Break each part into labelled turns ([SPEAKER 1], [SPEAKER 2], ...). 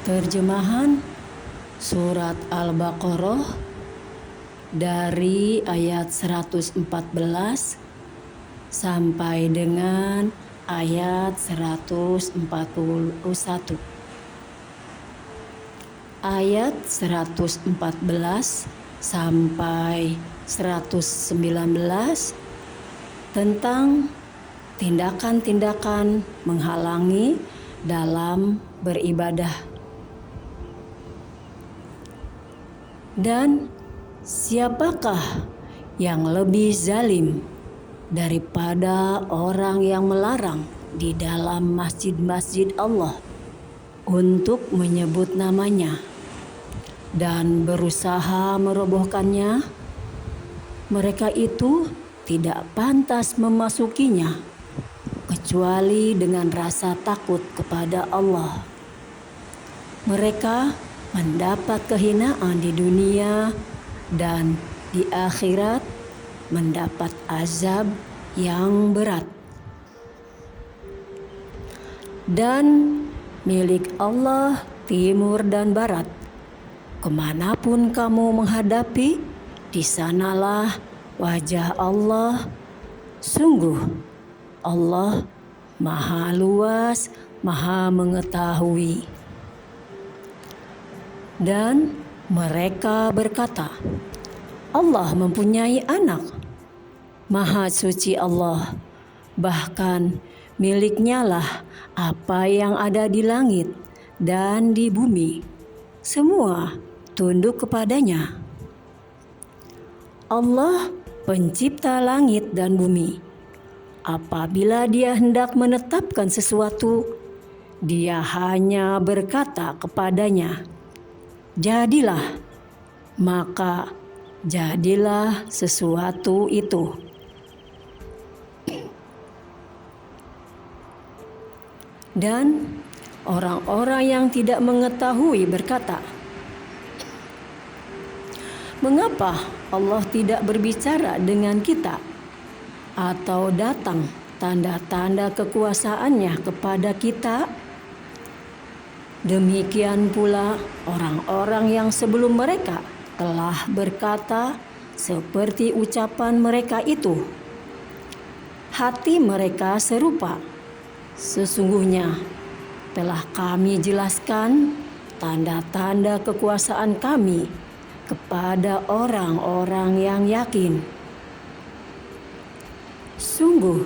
[SPEAKER 1] Terjemahan Surat Al-Baqarah dari ayat 114 sampai dengan ayat 141. Ayat 114 sampai 119 tentang tindakan-tindakan menghalangi dalam beribadah. Dan siapakah yang lebih zalim daripada orang yang melarang di dalam masjid-masjid Allah untuk menyebut namanya dan berusaha merobohkannya? Mereka itu tidak pantas memasukinya kecuali dengan rasa takut kepada Allah. Mereka mendapat kehinaan di dunia dan di akhirat mendapat azab yang berat. Dan milik Allah timur dan barat. Kemanapun kamu menghadapi, di sanalah wajah Allah. Sungguh Allah Maha luas, Maha mengetahui. Dan mereka berkata, Allah mempunyai anak. Maha suci Allah, bahkan miliknya lah apa yang ada di langit dan di bumi. Semua tunduk kepadanya. Allah pencipta langit dan bumi. Apabila Dia hendak menetapkan sesuatu, Dia hanya berkata kepadanya, jadilah, maka jadilah sesuatu itu. Dan orang-orang yang tidak mengetahui berkata, mengapa Allah tidak berbicara dengan kita atau datang tanda-tanda kekuasaannya kepada kita? Demikian pula orang-orang yang sebelum mereka telah berkata seperti ucapan mereka itu. Hati mereka serupa. Sesungguhnya telah kami jelaskan tanda-tanda kekuasaan kami kepada orang-orang yang yakin. Sungguh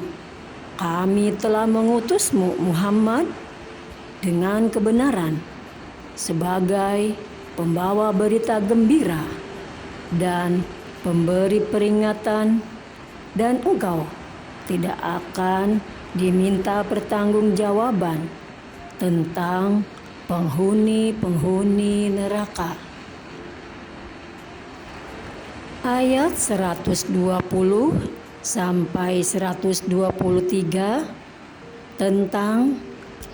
[SPEAKER 1] kami telah mengutusmu Muhammad dengan kebenaran sebagai pembawa berita gembira dan pemberi peringatan, dan engkau tidak akan diminta pertanggungjawaban tentang penghuni-penghuni neraka. Ayat 120 sampai 123 tentang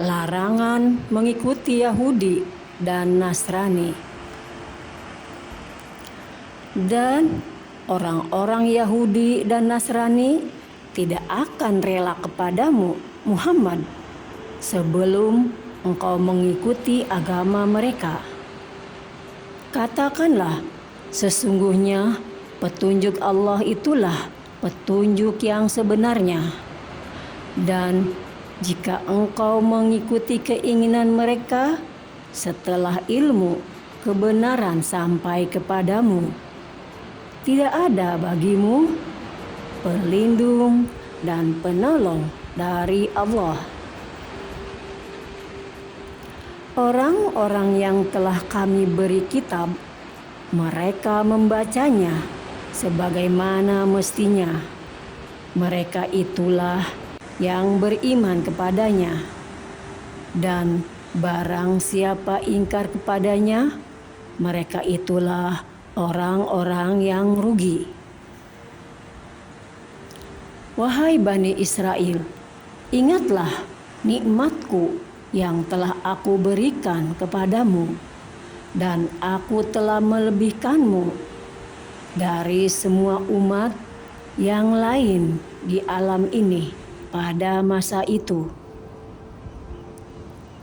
[SPEAKER 1] larangan mengikuti Yahudi dan Nasrani. Dan orang-orang Yahudi dan Nasrani tidak akan rela kepadamu, Muhammad, sebelum engkau mengikuti agama mereka. Katakanlah, sesungguhnya petunjuk Allah itulah petunjuk yang sebenarnya. Dan jika engkau mengikuti keinginan mereka setelah ilmu kebenaran sampai kepadamu, tidak ada bagimu pelindung dan penolong dari Allah. Orang-orang yang telah kami beri kitab, mereka membacanya sebagaimana mestinya. Mereka itulah yang beriman kepadanya, dan barang siapa ingkar kepadanya, mereka itulah orang-orang yang rugi. Wahai Bani Israel, ingatlah nikmatku yang telah aku berikan kepadamu, dan aku telah melebihkanmu dari semua umat yang lain di alam ini pada masa itu.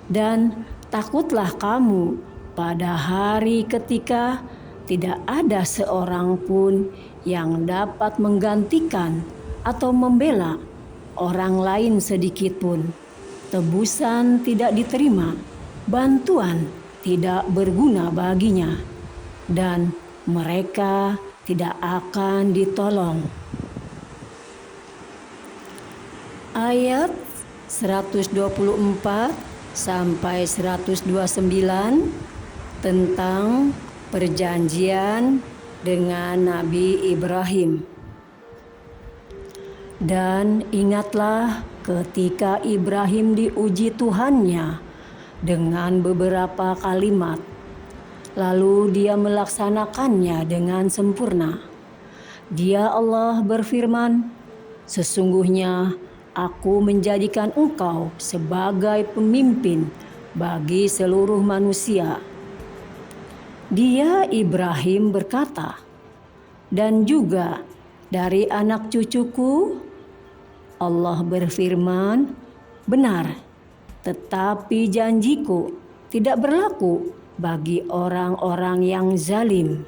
[SPEAKER 1] Dan takutlah kamu pada hari ketika tidak ada seorang pun yang dapat menggantikan atau membela orang lain sedikit pun. Tebusan tidak diterima, bantuan tidak berguna baginya, dan mereka tidak akan ditolong. Ayat 124 sampai 129 tentang perjanjian dengan Nabi Ibrahim. Dan ingatlah ketika Ibrahim diuji Tuhannya dengan beberapa kalimat, lalu dia melaksanakannya dengan sempurna. Dia Allah berfirman, "Sesungguhnya Aku menjadikan engkau sebagai pemimpin bagi seluruh manusia." Dia Ibrahim berkata, "Dan juga dari anak cucuku." Allah berfirman, "Benar, tetapi janjiku tidak berlaku bagi orang-orang yang zalim."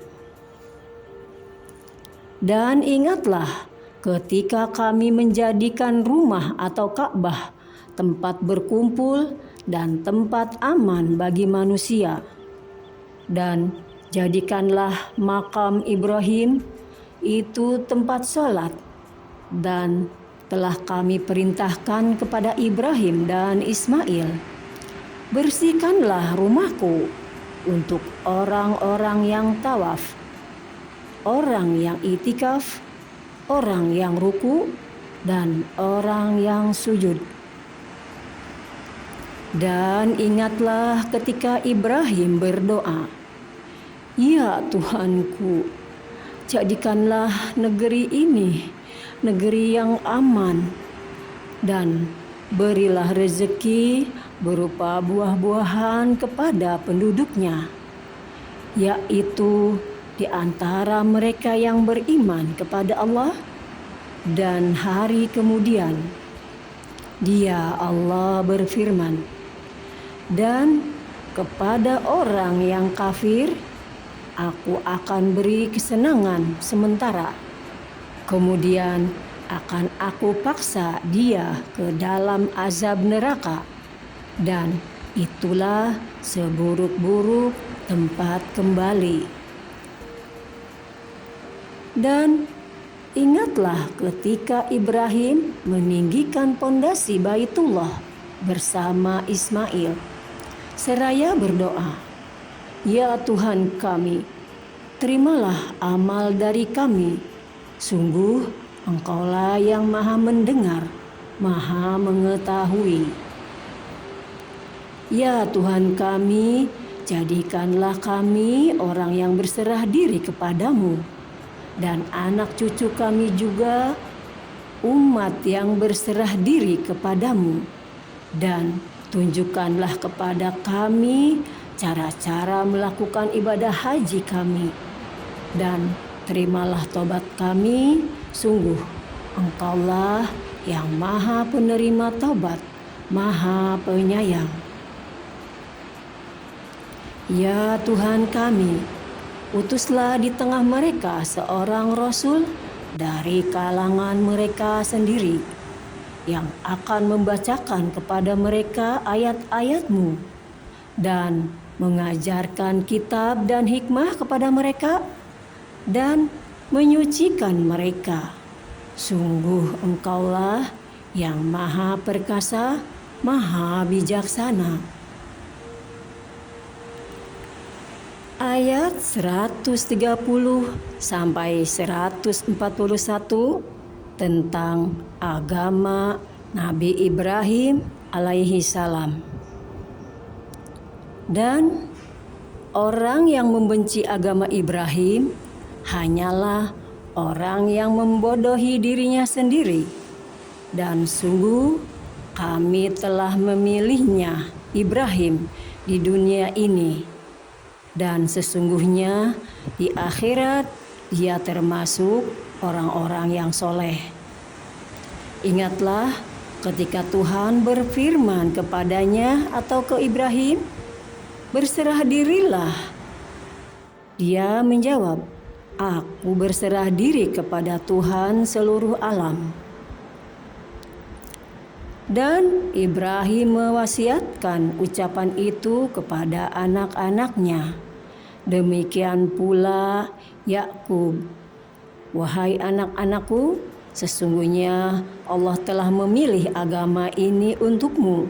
[SPEAKER 1] Dan ingatlah ketika kami menjadikan rumah atau Ka'bah tempat berkumpul dan tempat aman bagi manusia. Dan jadikanlah makam Ibrahim itu tempat sholat. Dan telah kami perintahkan kepada Ibrahim dan Ismail, "Bersihkanlah rumahku untuk orang-orang yang tawaf, orang yang itikaf, orang yang ruku, dan orang yang sujud." Dan ingatlah ketika Ibrahim berdoa, "Ya Tuhanku, jadikanlah negeri ini negeri yang aman, dan berilah rezeki berupa buah-buahan kepada penduduknya, yaitu di antara mereka yang beriman kepada Allah dan hari kemudian." Dia Allah berfirman, "Dan kepada orang yang kafir Aku akan beri kesenangan sementara, kemudian akan Aku paksa dia ke dalam azab neraka, dan itulah seburuk-buruk tempat kembali." Dan ingatlah ketika Ibrahim meninggikan pondasi Baitullah bersama Ismail, seraya berdoa, "Ya Tuhan kami, terimalah amal dari kami. Sungguh Engkaulah yang Maha mendengar, Maha mengetahui. Ya Tuhan kami, jadikanlah kami orang yang berserah diri kepadamu, dan anak cucu kami juga umat yang berserah diri kepadamu. Dan tunjukkanlah kepada kami cara-cara melakukan ibadah haji kami, dan terimalah tobat kami. Sungguh Engkaulah yang Maha penerima tobat, Maha penyayang." Ya Tuhan kami, utuslah di tengah mereka seorang Rasul dari kalangan mereka sendiri, yang akan membacakan kepada mereka ayat-ayat-Mu dan mengajarkan kitab dan hikmah kepada mereka dan menyucikan mereka. Sungguh Engkaulah yang Maha perkasa, Maha bijaksana. Ayat 130 sampai 141 tentang agama Nabi Ibrahim alaihi salam. Dan orang yang membenci agama Ibrahim hanyalah orang yang membodohi dirinya sendiri. Dan sungguh kami telah memilihnya, Ibrahim, di dunia ini. Dan sesungguhnya di akhirat dia termasuk orang-orang yang soleh. Ingatlah Ketika Tuhan berfirman kepadanya atau ke Ibrahim, "Berserah dirilah." Dia menjawab, "Aku berserah diri kepada Tuhan seluruh alam." Dan Ibrahim mewasiatkan ucapan itu kepada anak-anaknya. Demikian pula Yakub, "Wahai anak-anakku, sesungguhnya Allah telah memilih agama ini untukmu,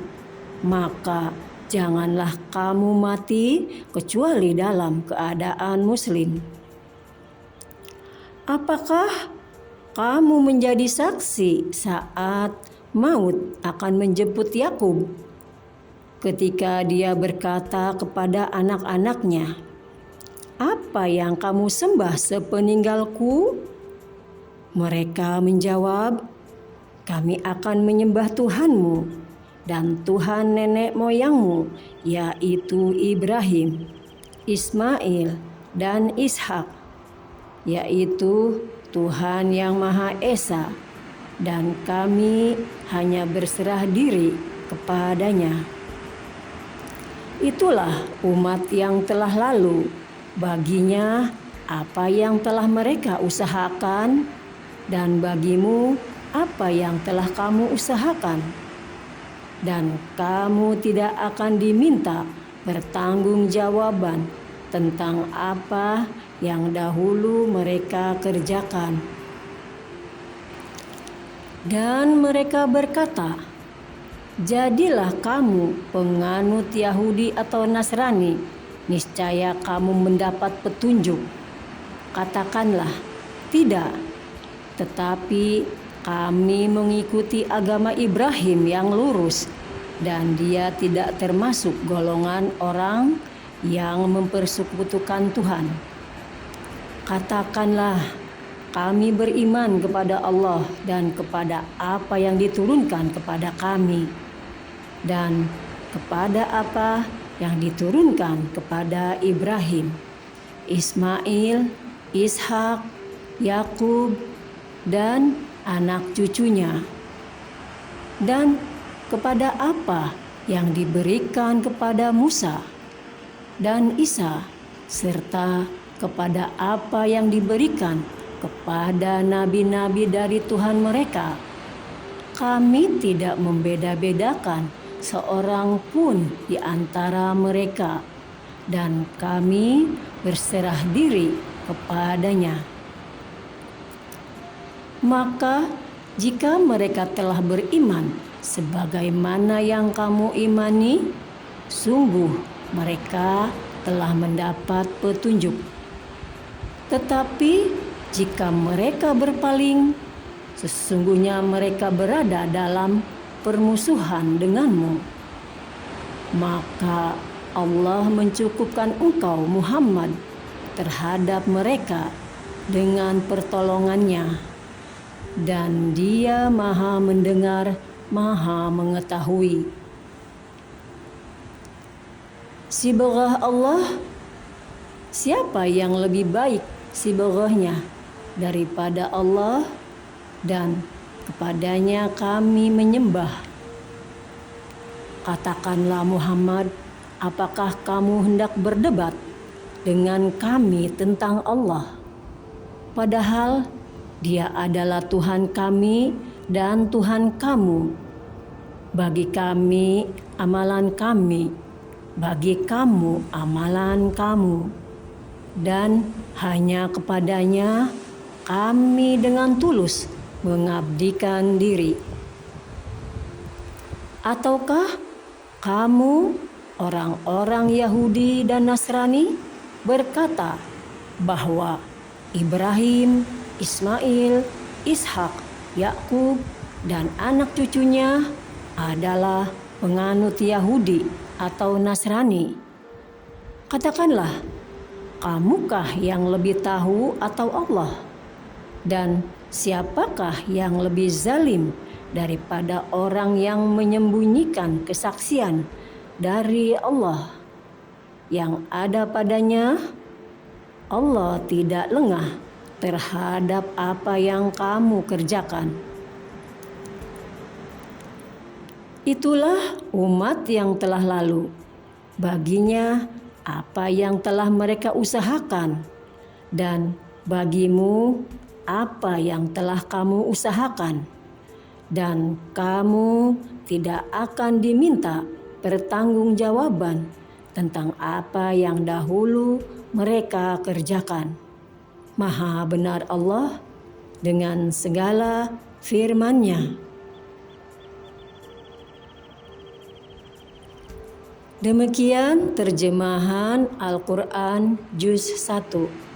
[SPEAKER 1] maka janganlah kamu mati kecuali dalam keadaan muslim." Apakah kamu menjadi saksi saat maut akan menjemput Yakub? Ketika dia berkata kepada anak-anaknya, "Apa yang kamu sembah sepeninggalku?" Mereka menjawab, "Kami akan menyembah Tuhanmu dan Tuhan nenek moyangmu, yaitu Ibrahim, Ismail, dan Ishak, yaitu Tuhan yang Maha Esa, dan kami hanya berserah diri kepadanya." Itulah umat yang telah lalu, baginya apa yang telah mereka usahakan, dan bagimu apa yang telah kamu usahakan. Dan kamu tidak akan diminta pertanggungjawaban tentang apa yang dahulu mereka kerjakan. Dan mereka berkata, "Jadilah kamu penganut Yahudi atau Nasrani, niscaya kamu mendapat petunjuk." Katakanlah, "Tidak, tetapi kami mengikuti agama Ibrahim yang lurus, dan dia tidak termasuk golongan orang yang mempersekutukan Tuhan." Katakanlah, "Kami beriman kepada Allah dan kepada apa yang diturunkan kepada kami, dan kepada apa yang diturunkan kepada Ibrahim, Ismail, Ishak, Yakub, dan anak cucunya, dan kepada apa yang diberikan kepada Musa dan Isa, serta kepada apa yang diberikan kepada nabi-nabi dari Tuhan mereka. Kami tidak membeda-bedakan seorang pun di antara mereka, dan kami berserah diri kepadanya." Maka jika mereka telah beriman sebagaimana yang kamu imani, sungguh mereka telah mendapat petunjuk. Tetapi jika mereka berpaling, sesungguhnya mereka berada dalam permusuhan denganmu. Maka Allah mencukupkan engkau Muhammad terhadap mereka dengan pertolongannya, dan Dia Maha mendengar, Maha mengetahui. Sibghah Allah, siapa yang lebih baik sibghahnya daripada Allah, dan kepadanya kami menyembah. Katakanlah Muhammad, apakah kamu hendak berdebat dengan kami tentang Allah, padahal Dia adalah Tuhan kami dan Tuhan kamu? Bagi kami amalan kami, bagi kamu amalan kamu, dan hanya kepadanya kami dengan tulus mengabdikan diri. Ataukah kamu, orang-orang Yahudi dan Nasrani, berkata bahwa Ibrahim, Ismail, Ishak, Yakub, dan anak cucunya adalah penganut Yahudi atau Nasrani? Katakanlah, kamukah yang lebih tahu atau Allah? Dan siapakah yang lebih zalim daripada orang yang menyembunyikan kesaksian dari Allah yang ada padanya? Allah tidak lengah terhadap apa yang kamu kerjakan. Itulah umat yang telah lalu. Baginya apa yang telah mereka usahakan, dan bagimu apa yang telah kamu usahakan. Dan kamu tidak akan diminta pertanggungjawaban tentang apa yang dahulu mereka kerjakan. Maha benar Allah dengan segala firman-Nya. Demikian terjemahan Al-Quran Juz 1.